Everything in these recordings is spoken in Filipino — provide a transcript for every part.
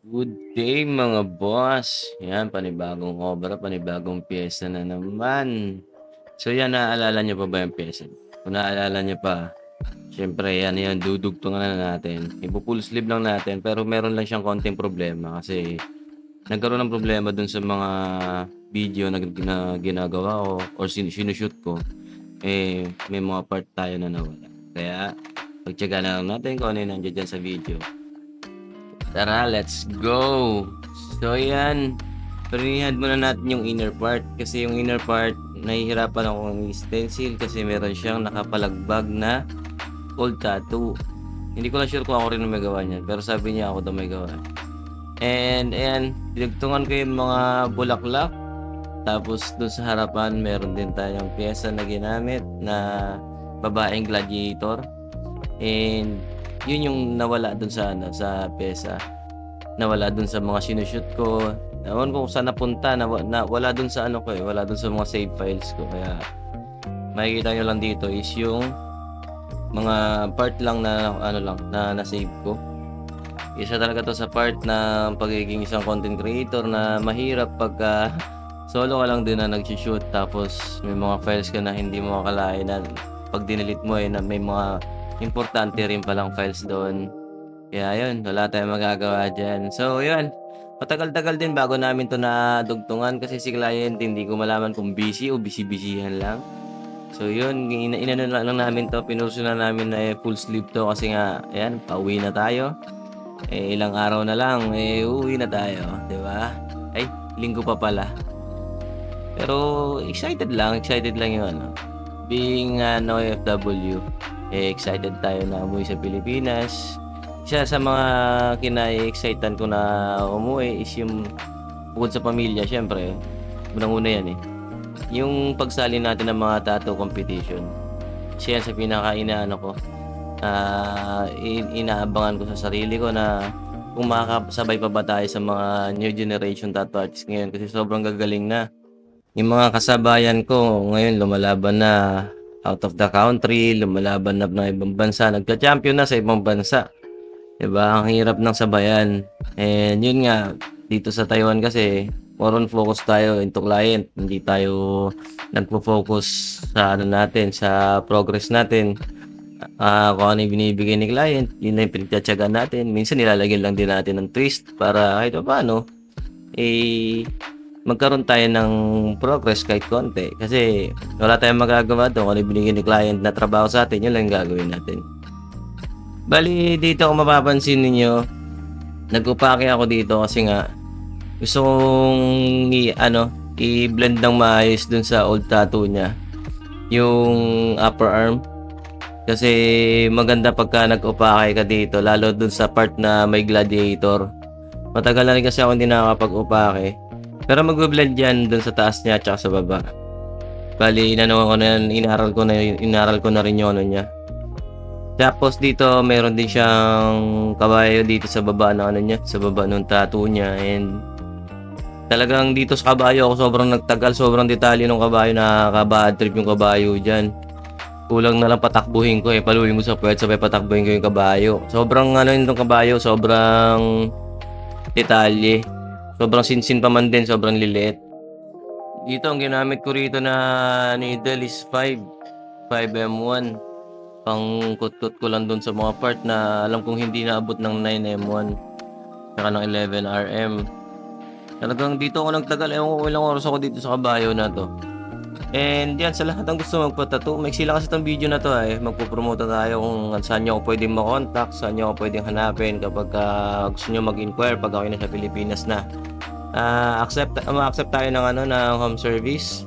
Good day mga boss. Yan, panibagong obra, panibagong piyesa na naman. So yan, naalala niyo pa ba yung piyesa? Kung naalala niyo pa, syempre yan, dudugtungan na natin. Ipo-full sleeve lang natin pero meron lang siyang konting problema kasi nagkaroon ng problema dun sa mga video na ginagawa ko or sinushoot ko. May mga part tayo na nawala. Kaya, pagtiyaga na lang natin kung ano yung nandiyan dyan sa video. Tara, let's go! So yan, prinihad muna natin yung inner part kasi yung inner part, nahihirapan akong i-stencil kasi meron siyang nakapalagbag na old tattoo. Hindi ko lang sure kung ako rin ang may gawa niyan, pero sabi niya ako daw may gawa. And ayan, dinugtungan ko yung mga bulaklak. Tapos dun sa harapan, meron din tayong pyesa na ginamit na babaeng gladiator. And yun yung nawala dun sa sa pyesa. Nawala dun sa mga sinushoot ko. Ewan ko kung saan napunta, wala dun sa ano ko wala dun sa mga save files ko. Kaya makikita nyo lang dito is yung mga part lang na ano lang na na-save ko. Isa talaga to sa part na pagiging isang content creator na mahirap pagka solo ka lang din na nag-shoot tapos may mga files ka na hindi mo akalain na pag dinelete mo na may mga importante rin palang files doon. Kaya yun, wala tayong magagawa dyan. So yun, matagal-tagal din bago namin to nadugtungan kasi si client hindi ko malaman kung busy o busy-busyhan lang. So yun, inano lang namin to, pinurso na namin na full sleeve to kasi nga, ayan, pauwi na tayo. Ilang araw na lang, uuwi na tayo, di ba? Ay, linggo pa pala. Pero excited lang yung ano, being an OFW, excited tayo na umuwi sa Pilipinas. Isa sa mga kinai-excitan ko na umuwi is yung bukod sa pamilya siyempre, unang-una yan, yung pagsali natin ng mga tattoo competition. Kasi yan sa pinaka-inaano ko, inaabangan ko sa sarili ko na kung makakasabay pa ba tayo sa mga new generation tattoo artists ngayon kasi sobrang gagaling na. Yung mga kasabayan ko ngayon lumalaban na out of the country, lumalaban na ng ibang bansa, nagka-champion na sa ibang bansa. 'Di ba? Ang hirap ng sabayan. And yun nga, dito sa Taiwan kasi more on focus tayo into client. Hindi tayo nagfo-focus sa ano natin, sa progress natin. Kung ano yung binibigay ni client, yun na yung pinagtiyatiyagaan natin. Minsan nilalagyan lang din natin ng twist para kahit paano, magkaroon tayo ng progress kahit konti. Kasi wala tayong magagawa doon. Kung ano yung binigay ni client na trabaho sa atin, yun lang yung gagawin natin. Bali, dito kung mapapansin ninyo, nag-upake ako dito kasi nga gusto kong i-blend ng maayos dun sa old tattoo niya. Yung upper arm. Kasi maganda pagka nag-upake ka dito, lalo dun sa part na may gladiator. Matagal na rin kasi ako hindi nakakapag-upake. Pero magbe-blend yan dun sa taas niya at sa baba. Bali, inaral ko na rin yung ano niya. Tapos dito, meron din siyang kabayo dito sa baba ng ano niya, sa baba ng tattoo niya. And talagang dito sa kabayo ako sobrang nagtagal, sobrang detalye ng kabayo, nakaka-bad trip yung kabayo dyan. Kulang na lang patakbuhin ko paluin mo sa puwet sabay patakbuhin ko yung kabayo. Sobrang ano yung kabayo, sobrang detalye. Sobrang sinsin pa man din, sobrang liliit. Dito ang ginamit ko rito na needle is 5M1. Pang kut-kut ko lang dun sa mga part na alam kong hindi naabot ng 9M1 saka ng 11RM. Talagang dito ako nagtagal, ewan ko ilang oras ako dito sa kabayo na to. And yan, sa lahat ng gusto magpa-tattoo, maiksi lang kasi itong video na to magpo-promote tayo kung saan nyo ako pwedeng makontak, saan nyo ako pwedeng hanapin kapag gusto nyo mag-inquire pag ako na sa Pilipinas na. Ma-accept tayo ng ng home service.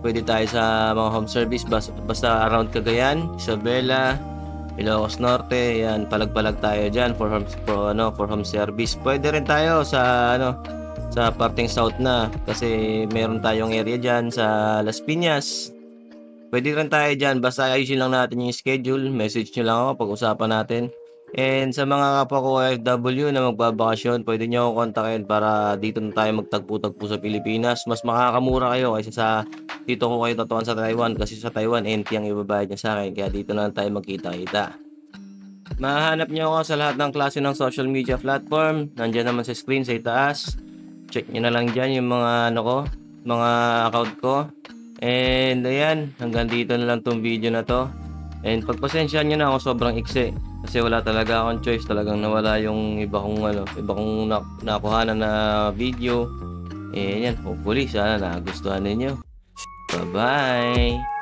Pwede tayo sa mga home service basta around Cagayan, Isabela, Ilocos Norte, yan, palag-palag tayo diyan for home service. Pwede rin tayo sa parteng south na kasi meron tayong area diyan sa Las Piñas. Pwede rin tayo diyan basta ayusin lang natin yung schedule, message nyo lang ako pag-usapan natin. And sa mga kapwa ko OFW na magbabakasyon, pwede nyo akong kontakin para dito na tayo magtagpo-tagpo sa Pilipinas. Mas makakamura kayo kaysa sa dito ko kayo tatuan sa Taiwan kasi sa Taiwan NT ang ibabayad niya sa akin kaya dito na lang tayo magkita-kita. Mahahanap niyo ako sa lahat ng klase ng social media platform. Nandiyan naman sa screen sa itaas. Check niyo na lang diyan yung mga ano ko, mga account ko. And ayan, hanggang dito na lang 'tong video na 'to. And pagpasensyahan niyo na ako sobrang iksi kasi wala talaga akong choice, talagang nawala yung iba kong nakuhanan na video. Eh, yan, hopefully sana nagustuhan ninyo. Bye-bye.